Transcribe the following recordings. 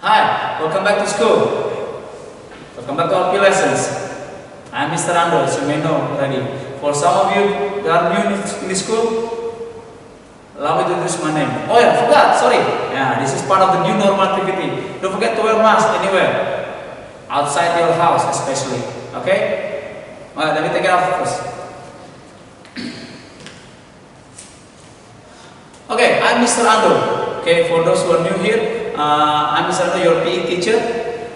Hi, welcome back to school. Welcome back to our P lessons. I'm Mr. Ando, as you may know already. For some of you that are new in the school, allow me to introduce my name. Oh yeah, forgot, sorry. Yeah, this is part of the new normal activity. Don't forget to wear mask anywhere. Outside your house especially. Okay? Alright, let me take it off first. Okay, I'm Mr. Ando. Okay, for those who are new here, I'm Mr. Ando, your PE teacher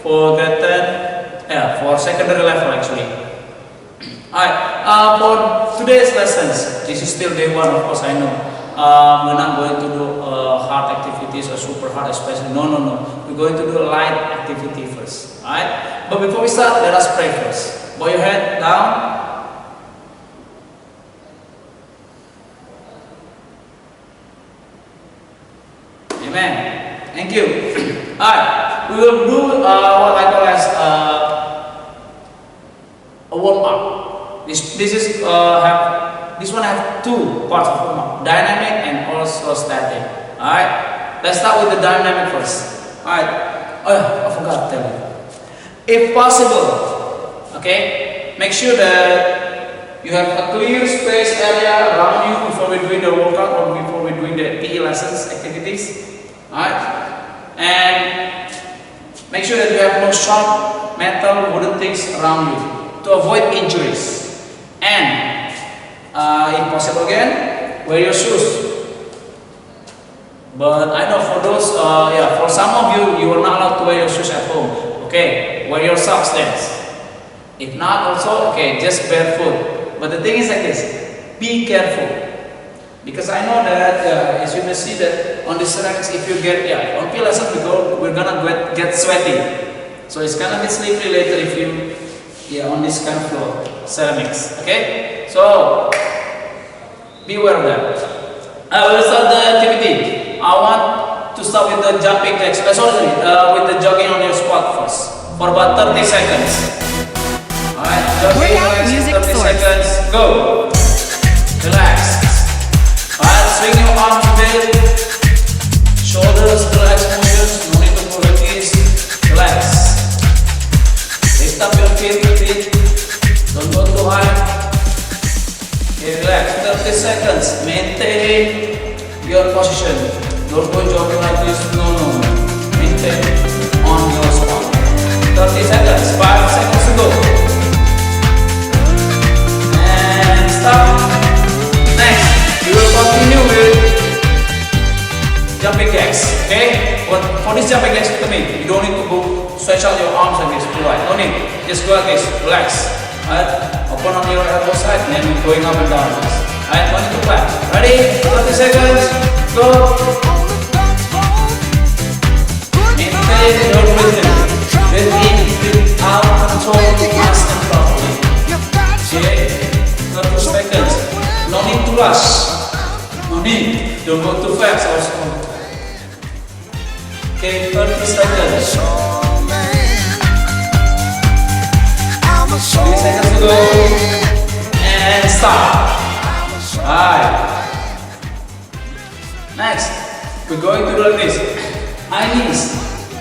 for grade 10, for secondary level actually. Alright, for today's lessons, this is still day 1, of course I know. We're not going to do hard activities or super hard especially. No. We're going to do a light activity first. Alright? But before we start, let us pray first. Bow your head down. Amen. Thank you. Alright, we will do what I call as a warm up. This one have two parts of warm up: dynamic and also static. Alright, let's start with the dynamic first. Alright, I forgot to tell you. If possible, okay, make sure that you have a clear space area around you before we're doing the workout or before we're doing the PE lessons activities. Alright, and make sure that you have no sharp metal wooden things around you to avoid injuries. And if possible again, wear your shoes. But I know for those, for some of you, you are not allowed to wear your shoes at home. Okay, wear your socks then. If not, also okay, just barefoot. But the thing is like this: be careful. Because I know that, as you may see that on the ceramics, if you get, on P lesson we're gonna get sweaty. So it's gonna be slippery later if you, on this kind of floor, ceramics, okay? So, beware of that. We'll start the activity. I want to start with the jumping jacks, with the jogging on your spot first, for about 30 seconds. Alright, jogging, relax, 30 seconds, go. Relax. Alright, swing your arms a bit. Shoulders, relax motions. No need to move your knees. Relax. Lift up your feet a bit. Don't go too high. Okay, relax. 30 seconds. Maintain your position. Don't go jogging like this. No. Maintain on your spot. 30 seconds. 5 seconds to go. And stop. Next. We will continue with jumping jacks, okay? But for this jumping jacks, you don't need to go stretch out your arms like this too wide. No need. Just go like this. Relax. Alright? Open on your elbow side and then going up and down. Alright? No need to clap. Ready? 30 seconds. Go. Maintain your rhythm. Breathe in, breathe out, control fast and properly. Okay? 30 seconds. No need to rush. No need. Don't go too fast also. Okay, 30 seconds. 30 seconds to go. And stop. Alright. Next, we're going to do this. High knees.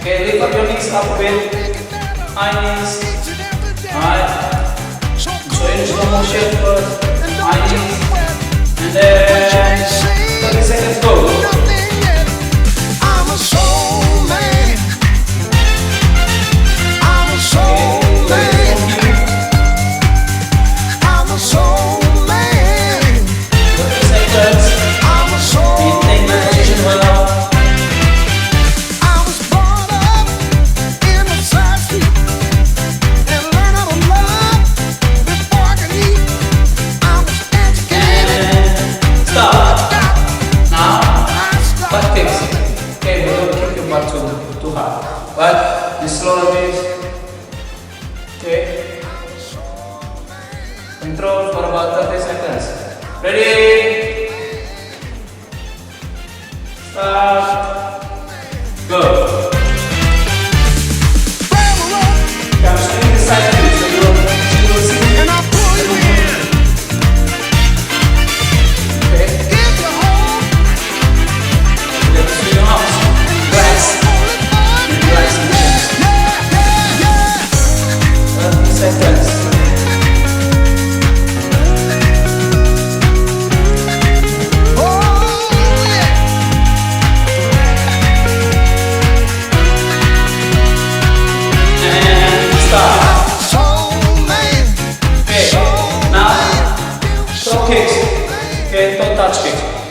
Okay, lift up your knees up a bit. High knees. Alright. So in slow motion first. High knees. And then 30 seconds go. I'm a soul man. I'm a soul man. I'm a soul man. 30 seconds. I'm a soul Maintain your position well. I was brought up in the side street and learned how to love before I could eat. I was educated. Stop. Now, butt kicks. Okay, we don't kick your butt too hard. But just slow this. Okay. Control for about 30 seconds. Ready? Stop. Go. Come swing the side to you, so you will see. And I pull you in. Okay. If you hold, Then swing your arms. Relax. hold it on. Relax.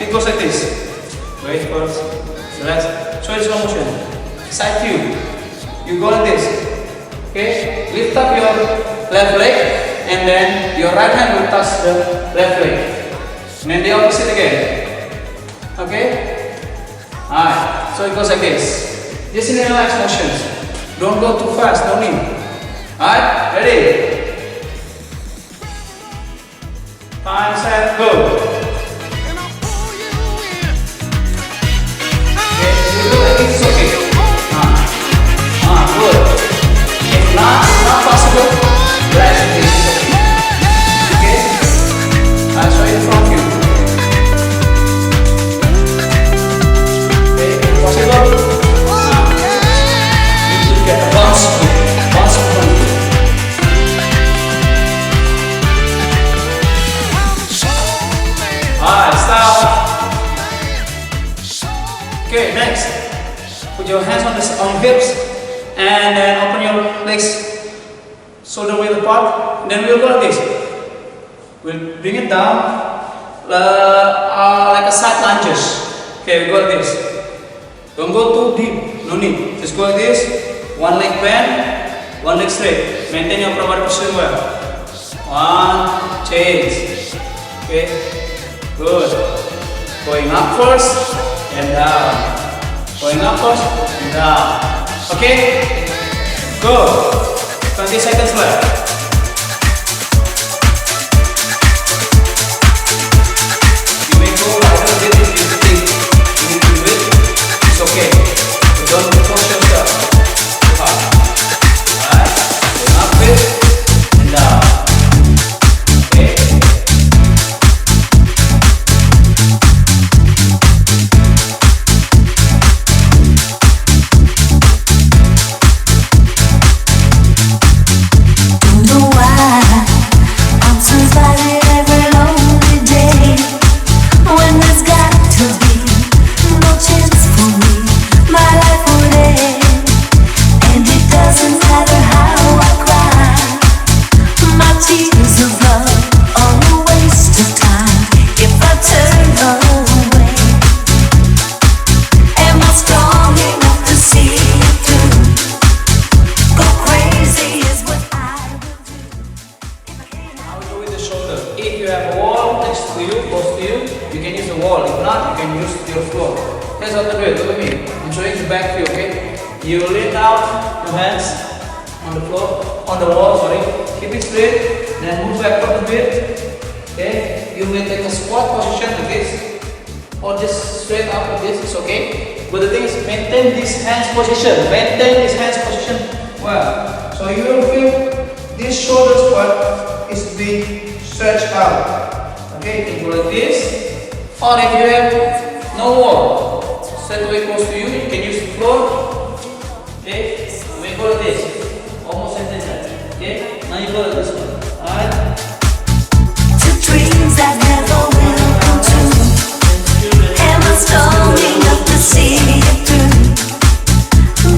It goes like this. Wait first. Relax. Show it slow motion. Side view. You go like this. Okay. Lift up your left leg, and then your right hand will touch the left leg. And then the opposite again. Okay. Alright. So it goes like this. Just in relaxed motions. Don't go too fast. No need. Alright. Ready? Time, set, go. And I'll pull you in. Okay, if you do like this, it's okay. Good. If not possible, relax it. Okay? I'll show you from you. Okay, if possible, you should get a bounce from you. Alright, stop. Okay, next. Put your hands on hips and then open your legs shoulder width apart. Then we'll go like this. We'll bring it down like a side lunges. Okay, we go like this. Don't go too deep. No need. Just go like this. One leg bend, one leg straight. Maintain your upper body position well. One, change. Okay. Good. Going up first and down. Going up first and down. Okay? Go. 20 seconds left. You may go lighter a bit if you think you need to do it. It's okay. But don't push yourself too hard. Alright? Going up a bit and down. Okay? You lay down your hands on the floor, on the wall, sorry. Keep it straight, then move backward a bit. Okay, you may take a squat position like this, or just straight up like this, it's okay. But the thing is, maintain this hands position, well. So you will feel this shoulder squat is being stretched out. Okay, you can go like this, or if you have no wall, straight away close to you, you can use the floor. Okay, we go like this, almost like that. Okay, now you go like this one. Alright. To dreams that never will come true. Am I strong enough to see it through?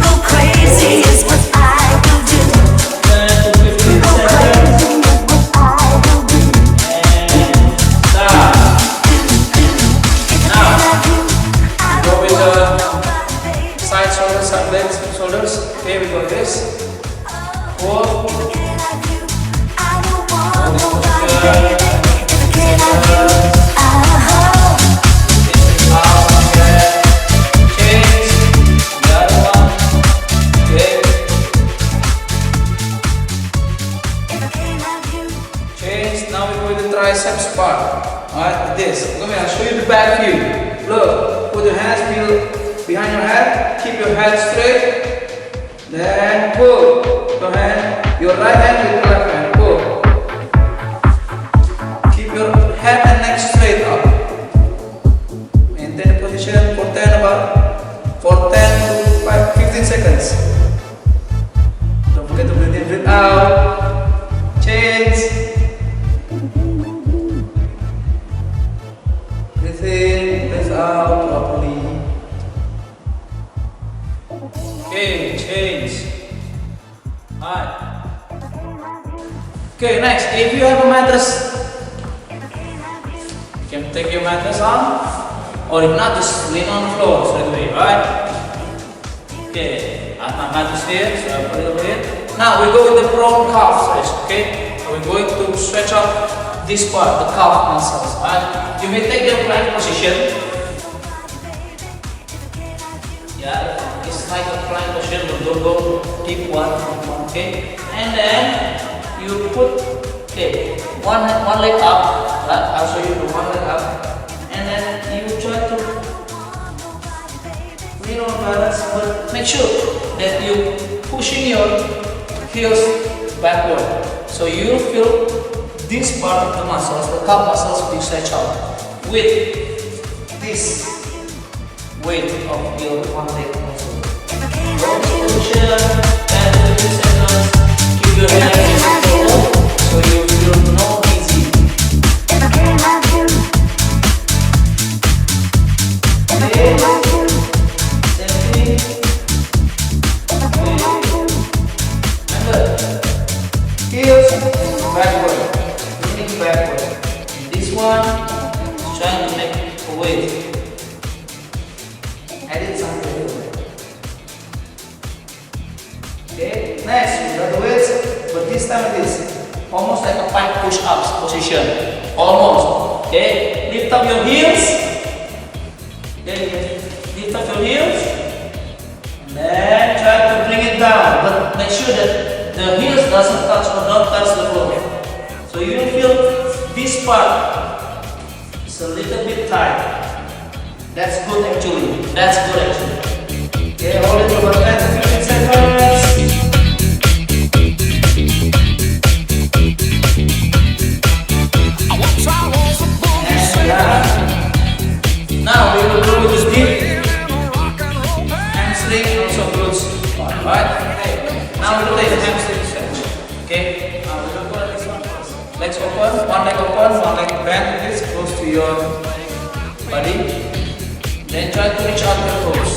Go crazy is what I will do. Go crazy is what I will do. And stop. Now, go with the side shoulders, side legs, shoulders. Okay, we go like this. 4. Triceps part. Alright, like this. Come here, I'll show you the back view. Look, put your hands behind your head, keep your head straight. Then pull your right hand with your left hand. Pull. Keep your head and neck straight up. Maintain the position for 15 seconds. Don't forget to breathe in, breathe out. Change. Breathe in, breathe out properly. Okay, change. Alright. Okay, next, if you have a mattress, you can take your mattress on. Or if not, just lean on the floor straight away, right? Okay, I have my mat is here, so I put it over here. Now we go with the prone calf stretch, okay? So we're going to stretch out this part, the calf muscles, right? You may take the plank position. Yeah, it's like a plank position, but don't go deep one, okay? And then you put, okay, one leg up, right? I'll show you the one leg up. And then you try to lean on balance, but make sure that you pushing your heels backward. So you feel this part of the muscles, the calf muscles being stretched out with this weight of your one leg muscle. Go position, and keep your hands on the floor so you feel no easy. Heels backward, leaning backward. This one is trying to make a weight. Added some weight. Okay, next we got the weights, but this time it is almost like a pike push-ups position. Almost. Okay, lift up your heels. Okay, lift up your heels. And then try to bring it down, but make sure that the heels doesn't touch or don't touch the floor. So you will feel this part is a little bit tight. That's good actually. That's good actually. Okay, hold it for about 10 to 15 seconds. And now we will go with this deep hamstring also glutes. Alright? Now we will take the hamstring stretch. Okay? Now we will go at this one first. Legs open, one leg bend like this, close to your body. Then try to reach out your toes.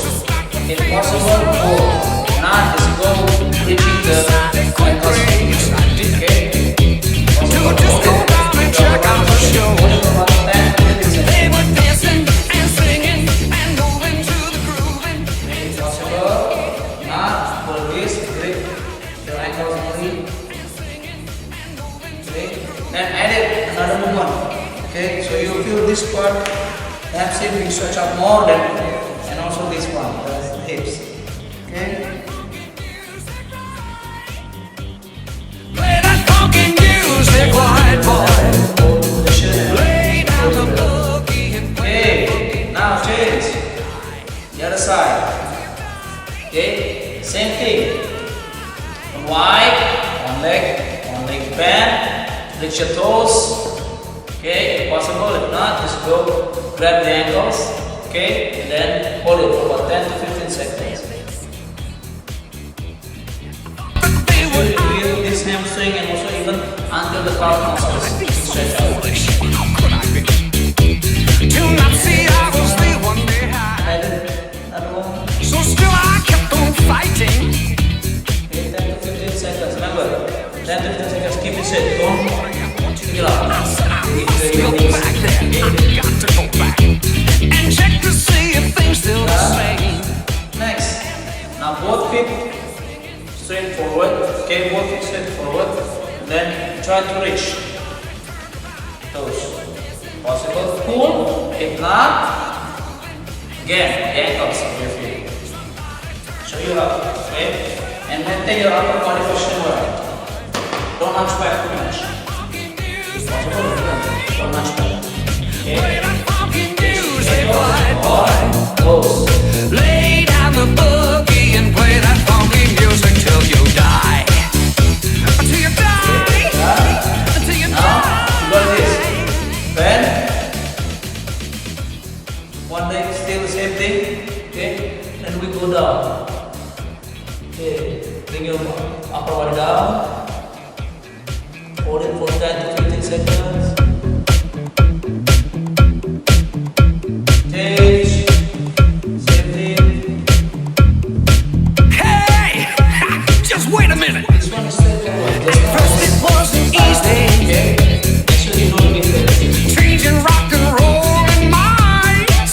If possible, go. Not just go reaching the ankles. Okay? Possible, Just go down and check out the show. They were dancing and singing and moving to the grooving. Possible, not for this, grip your ankles only. Okay? Then add it another movement. Okay, so you feel this part, the hamstring being stretched out more than, and also this one, the hips. Okay? Play that funky music, white boy. Lay down the boogie and Okay, now change. The other side. Okay, same thing. One leg bend, reach your toes. Okay, if possible, if not, just go grab the ankles. Okay, and then hold it for about 10 to 15 seconds. Feel this hamstring and also even until the calf muscles stretch out. do not see I was the one behind. Add another one. So still I kept on fighting. Okay, 10 to 15 seconds. Remember, 10 to 15 seconds. Keep it set. Don't pick it up. Go back there. I got to go back and check to see if things still the same. Next. Now both feet straight forward. Okay, both feet straight forward. Then try to reach toes. Possible. Pull. If not, again, the ankles of your feet. Show you how. Okay? And maintain your upper body position well. Don't hunch back too much. If possible, don't hunch back. Play Okay? that funky music, white boy. Close. Lay down the boogie and play that funky music till you die. Till you die. Till you Now, die. you got this. Bend. One leg still the same thing. Okay? Then we go down. Okay. Bring your upper body down. Hold it for 10 to 15 seconds. Change. Same thing. Hey! Just wait a minute. This one is straight forward. This one First it wasn't easy. okay. Make sure you don't get this. Changing rock and roll and minds.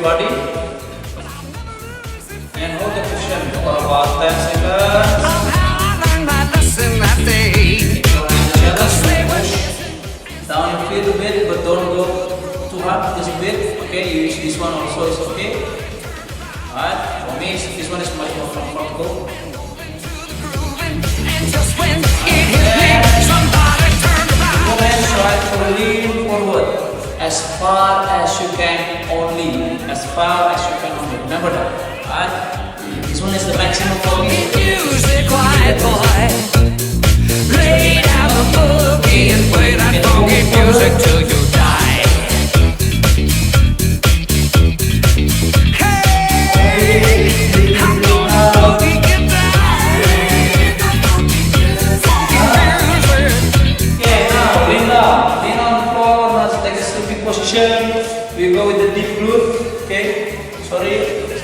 body and hold the position for about 10 seconds. Down your feet a bit, but don't go too hard. Just a bit. Okay, you use this one also is okay. Alright, for me this one is much more comfortable. Go ahead, try to lean forward as far as you can only. As far as you can only. Remember that. Alright? This one is the maximum for me. Music, white boy. Lay down the boogie and play that funky music till you die. Hey, I'm gonna boogie get down. Funky music. Okay, now lean down. Lean on the floor. Let's take a sleeping position. We go with the deep groove. Okay, sorry.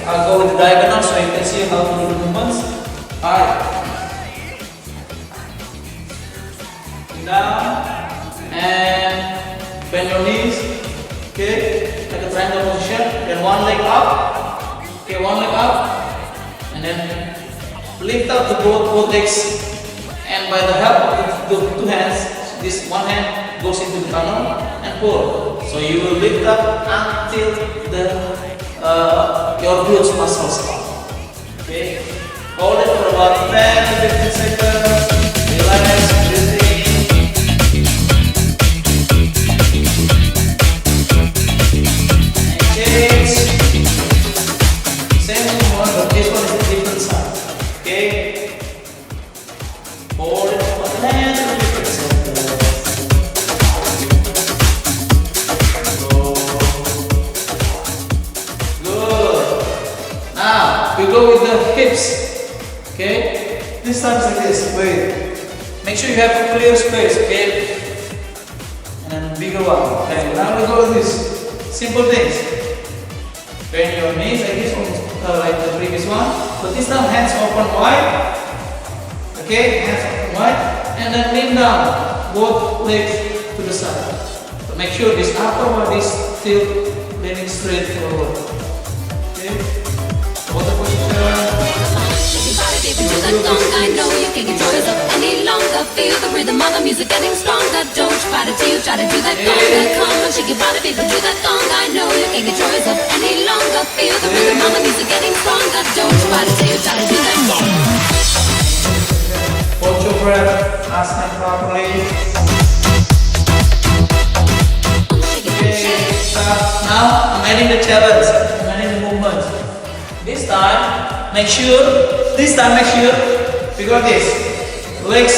I'll go with the diagonal so you can see how to do the movements. Alright. Down and bend your knees. Okay, like a triangle position. Then one leg up. Okay, one leg up, and then lift up the both legs. And by the help of the two hands, this one hand goes into the tunnel and pull. So you will lift up until your glutes muscles stop. Okay, hold it for about 10 to 15 seconds. Relax, breathe in. Same movement, but this one is a different side. Okay? Hold it for 10 to 15 seconds. Good. Now, we go with the hips. Okay? This time is like this. Wait. Make sure you have a clear space. Okay? And then bigger one. Okay, now we go with this. Simple things. Bend your knees like this one, like the previous one. But this time hands open wide. Okay, hands open wide. And then lean down, both legs to the side. So make sure this upper body is still leaning straight forward. Okay, hold the position. I know you can't get yours up any longer. Feel the rhythm of the music getting stronger. Don't try to try to do that conga. Come on, shake your body, people do that conga. I know you can't get yours up any longer. Feel the rhythm of the music getting stronger. Don't try to try to do that conga. Hold your breath, asana properly. Okay, stop. Now I'm adding the challenge. I'm adding the movement. This time, make sure. We got this. Legs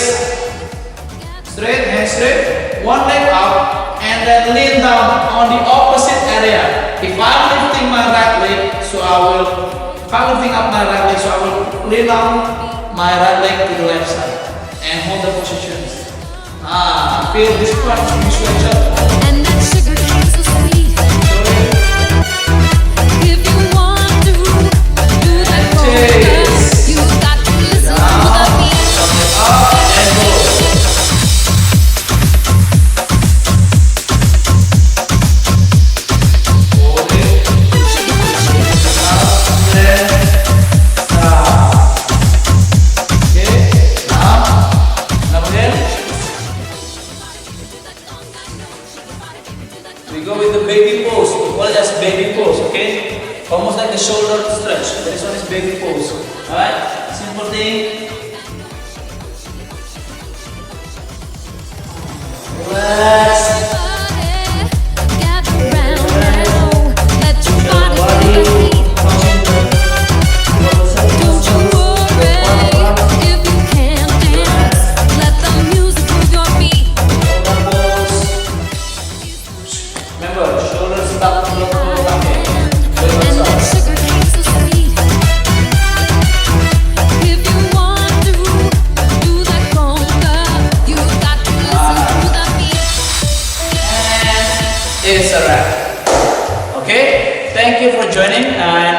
straight, hands straight, one leg up, and then lean down on the opposite area. If I'm lifting my right leg, so I will lean down my right leg to the left side and hold the positions. Feel this part, switch up. And that sugar tastes so sweet. If you want to do that conga, you got to listen to the beat. Up and go. Hold it. Up, then stop. Okay, now again. We go with the baby pose. We call it as baby pose, okay? Almost like the shoulder stretch. This one is baby pose. Alright? Simple thing. Relax. Gather round now. Let your body feel the beat. Don't you worry if you can't dance. Let the music move your feet. Remember, shoulders stuck to the floor. And that sugar tastes so sweet. If you want to do that conga, you got to listen to the beat. It's a wrap. Okay, thank you for joining, and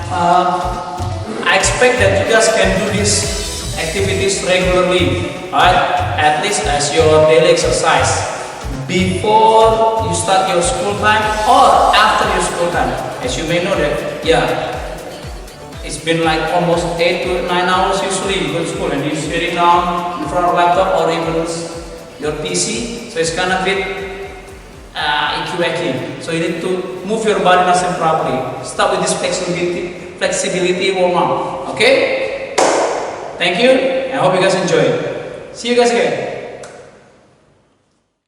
I expect that you guys can do these activities regularly, alright? At least as your daily exercise. Be before you start your school time or after your school time. As you may know that, it's been like almost 8 to 9 hours usually you go to school and you're sitting down in front of a laptop or even your PC, so it's kind of bit icky. So you need to move your body nice and properly. Start with this flexibility warm up. Okay? Thank you. I hope you guys enjoy. See you guys again.